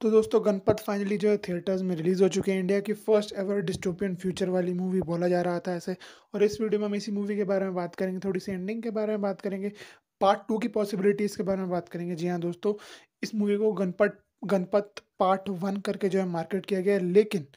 तो दोस्तों गणपत फाइनली जो है थिएटर्स में रिलीज़ हो चुके हैं। इंडिया की फर्स्ट एवर डिस्टोपियन फ्यूचर वाली मूवी बोला जा रहा था ऐसे। और इस वीडियो में हम इसी मूवी के बारे में बात करेंगे, थोड़ी सी एंडिंग के बारे में बात करेंगे, पार्ट 2 की पॉसिबिलिटीज़ के बारे में बात करेंगे। जी हाँ दोस्तों, इस मूवी को गणपत गणपत पार्ट 1 करके जो है मार्केट किया गया है, लेकिन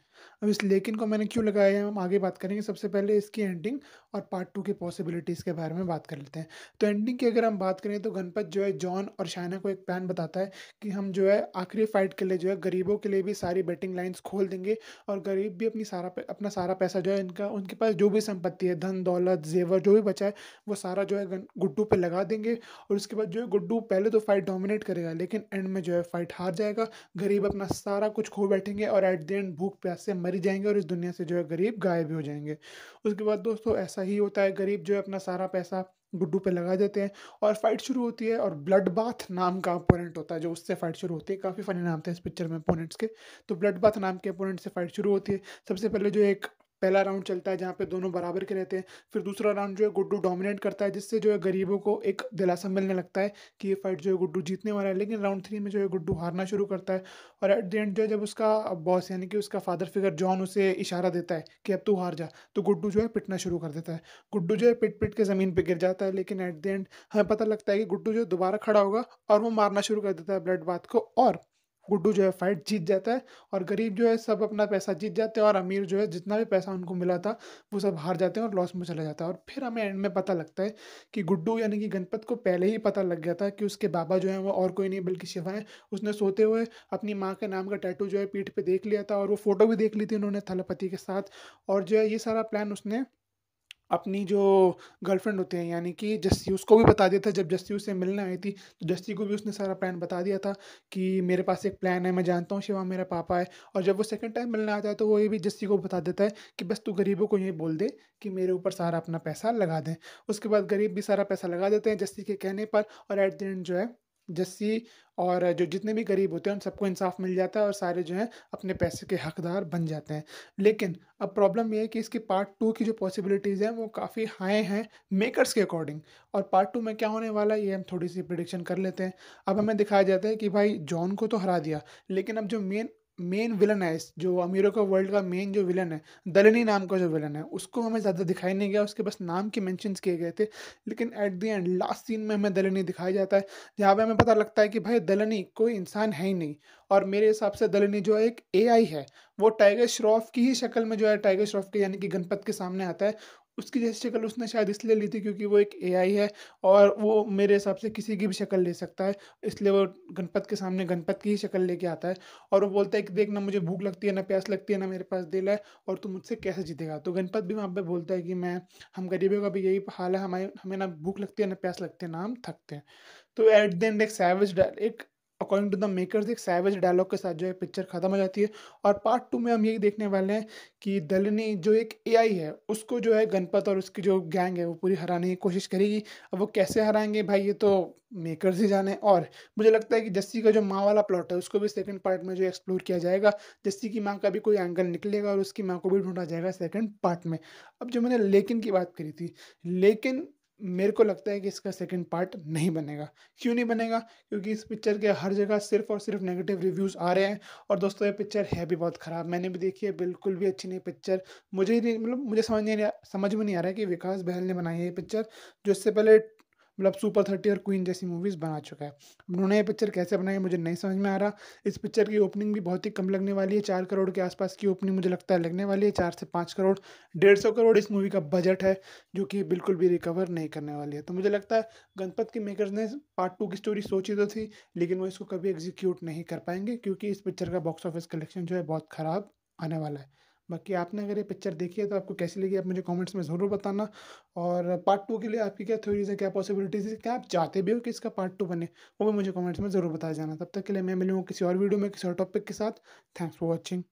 अब इस लेकिन को मैंने क्यों लगाया है हम आगे बात करेंगे। सबसे पहले इसकी एंडिंग और पार्ट 2 की पॉसिबिलिटीज़ के बारे में बात कर लेते हैं। तो एंडिंग की अगर हम बात करें तो गणपत जो है जॉन और शाइना को एक प्लान बताता है कि हम जो है आखिरी फाइट के लिए जो है गरीबों के लिए भी सारी बेटिंग लाइन्स खोल देंगे, और गरीब भी अपना सारा पैसा जो है इनका उनके पास जो भी संपत्ति है, धन दौलत जेवर जो भी बचा है, वो सारा जो है गुड्डू पे लगा देंगे। और उसके बाद जो है गुड्डू पहले तो फाइट डोमिनेट करेगा, लेकिन एंड में जो है फाइट हार जाएगा। गरीब अपना सारा कुछ खो बैठेंगे और एट द एंड भूख प्यास से मर ही जाएंगे, और इस दुनिया से जो है गरीब गायब भी हो जाएंगे। उसके बाद दोस्तों ऐसा ही होता है, गरीब जो है अपना सारा पैसा गुड्डू पे लगा देते हैं और फाइट शुरू होती है। और ब्लड बाथ नाम का अपोनेंट होता है जो उससे फाइट शुरू होती है। काफ़ी फनी नाम था इस पिक्चर में अपोनेंट्स के। तो ब्लड बाथ नाम के अपोनेंट से फाइट शुरू होती है। सबसे पहले जो एक पहला राउंड चलता है जहाँ पे दोनों बराबर के रहते हैं। फिर दूसरा राउंड जो है गुड्डू डोमिनेट करता है, जिससे जो है गरीबों को एक दिलासा मिलने लगता है कि ये फाइट जो है गुड्डू जीतने वाला है। लेकिन राउंड 3 में जो है गुड्डू हारना शुरू करता है। और एट द एंड जो है जब उसका बॉस यानी कि उसका फादर फिगर जॉन उसे इशारा देता है कि अब तू हार जा, तो गुड्डू जो है पिटना शुरू कर देता है। गुड्डू जो है पिट-पिट के ज़मीन पे गिर जाता है, लेकिन एट द एंड हमें पता लगता है कि गुड्डू जो है दोबारा खड़ा होगा और वो मारना शुरू कर देता है ब्लड बाथ को, और गुड्डू जो है फाइट जीत जाता है। और गरीब जो है सब अपना पैसा जीत जाते हैं, और अमीर जो है जितना भी पैसा उनको मिला था वो सब हार जाते हैं और लॉस में चला जाता है। और फिर हमें एंड में पता लगता है कि गुड्डू यानी कि गणपत को पहले ही पता लग गया था कि उसके बाबा जो हैं वो और कोई नहीं बल्कि शिवा हैं। उसने सोते हुए अपनी माँ के नाम का टैटू जो है पीठ पे देख लिया था, और वो फ़ोटो भी देख ली थी उन्होंने थलपति के साथ। और जो है ये सारा प्लान उसने अपनी जो गर्लफ्रेंड होती है यानी कि जस्सी, उसको भी बता दिया था। जब जस्सी उससे मिलने आई थी तो जस्सी को भी उसने सारा प्लान बता दिया था कि मेरे पास एक प्लान है, मैं जानता हूँ शिवा मेरा पापा है। और जब वो सेकंड टाइम मिलने आता है तो वो ये भी जस्सी को बता देता है कि बस तू गरीबों को ये बोल दे कि मेरे ऊपर सारा अपना पैसा लगा दें। उसके बाद गरीब भी सारा पैसा लगा देते हैं जस्सी के कहने पर, और एट द एंड जो है जस्सी और जो जितने भी गरीब होते हैं उन सबको इंसाफ मिल जाता है, और सारे जो हैं अपने पैसे के हकदार बन जाते हैं। लेकिन अब प्रॉब्लम ये है कि इसकी पार्ट 2 की जो पॉसिबिलिटीज़ हैं वो काफ़ी हाई हैं मेकर्स के अकॉर्डिंग। और पार्ट 2 में क्या होने वाला है ये हम थोड़ी-सी प्रेडिक्शन कर लेते हैं। अब हमें दिखाया जाता है कि भाई जॉन को तो हरा दिया, लेकिन अब जो मेन मेन विलन है, इस जो अमीरों का वर्ल्ड का मेन जो विलन है, दलनी नाम का जो विलन है, उसको हमें ज़्यादा दिखाया नहीं गया। उसके बस नाम के मेंशन्स किए गए थे। लेकिन at the end last scene में हमें दलनी दिखाया जाता है, जहाँ पे हमें पता लगता है कि भाई दलनी कोई इंसान है ही नहीं। और मेरे हिसाब से दलनी जो है एक एआई है। वो टाइगर श्रॉफ की ही शक्ल में जो है टाइगर श्रॉफ के यानी कि गणपत के सामने आता है। उसकी जैसी शक्ल उसने शायद इसलिए ली थी क्योंकि वो एक एआई है, और वो मेरे हिसाब से किसी की भी शक्ल ले सकता है। इसलिए वो गणपत के सामने गणपत की ही शक्ल लेके आता है, और वो बोलता है कि देख ना, मुझे भूख लगती है, ना प्यास लगती है, ना मेरे पास दिल है, और तू मुझसे कैसे जीतेगा? तो गणपत भी वहाँ पे बोलता है कि मैं हम गरीबों का भी यही हाल है, हमें ना भूख लगती है, ना प्यास लगती है, ना हम थकते हैं। तो एट द एंड एक अकॉर्डिंग टू द मेकर्स एक सैवेज डायलॉग के साथ जो है पिक्चर खत्म हो जाती है। और पार्ट 2 में हम यही देखने वाले हैं कि दलनी जो एक एआई है उसको जो है गणपत और उसकी जो गैंग है वो पूरी हराने की कोशिश करेगी। अब वो कैसे हराएँगे भाई, ये तो मेकर्स ही जाने। और मुझे लगता है कि जस्सी का जो माँ वाला प्लॉट है उसको भी सेकंड पार्ट में जो एक्सप्लोर किया जाएगा। जस्सी की माँ का भी कोई एंगल निकलेगा और उसकी माँ को भी ढूँढा जाएगा सेकंड पार्ट में। अब जो मैंने लेकिन की बात करी थी, लेकिन मेरे को लगता है कि इसका सेकंड पार्ट नहीं बनेगा। क्यों नहीं बनेगा? क्योंकि इस पिक्चर के हर जगह सिर्फ़ और सिर्फ़ नेगेटिव रिव्यूज़ आ रहे हैं। और दोस्तों ये पिक्चर है भी बहुत ख़राब। मैंने भी देखी है, बिल्कुल भी अच्छी नहीं पिक्चर। मुझे ही नहीं, मतलब मुझे समझ में नहीं आ रहा है कि विकास बहल ने बनाई है ये पिक्चर, जो इससे पहले सुपर 30 और क्वीन जैसी मूवीज़ बना चुका है। उन्होंने ये पिक्चर कैसे बनाई है मुझे नहीं समझ में आ रहा। इस पिक्चर की ओपनिंग भी बहुत ही कम लगने वाली है, 4 करोड़ के आस-पास की ओपनिंग मुझे लगता है लगने वाली है, 4 से 5 करोड़। 150 करोड़ इस मूवी का बजट है, जो कि बिल्कुल भी रिकवर नहीं करने वाली है। तो मुझे लगता है गणपत के मेकर्स ने पार्ट 2 की स्टोरी सोची तो थी, लेकिन वो इसको कभी एग्ज़ीक्यूट नहीं कर पाएँगे, क्योंकि इस पिक्चर का बॉक्स ऑफिस कलेक्शन जो है बहुत ख़राब आने वाला है। बाकी आपने अगर ये पिक्चर देखी है तो आपको कैसी लगी आप मुझे कमेंट्स में ज़रूर बताना। और पार्ट 2 के लिए आपकी क्या थ्योरीज़ है, क्या पॉसिबिलिटीज़ है, क्या आप चाहते भी हो कि इसका पार्ट 2 बने? वो भी मुझे कमेंट्स में ज़रूर बताया जाना। तब तक के लिए मैं मिलूँगा किसी और वीडियो में किसी और टॉपिक के साथ। Thanks for watching.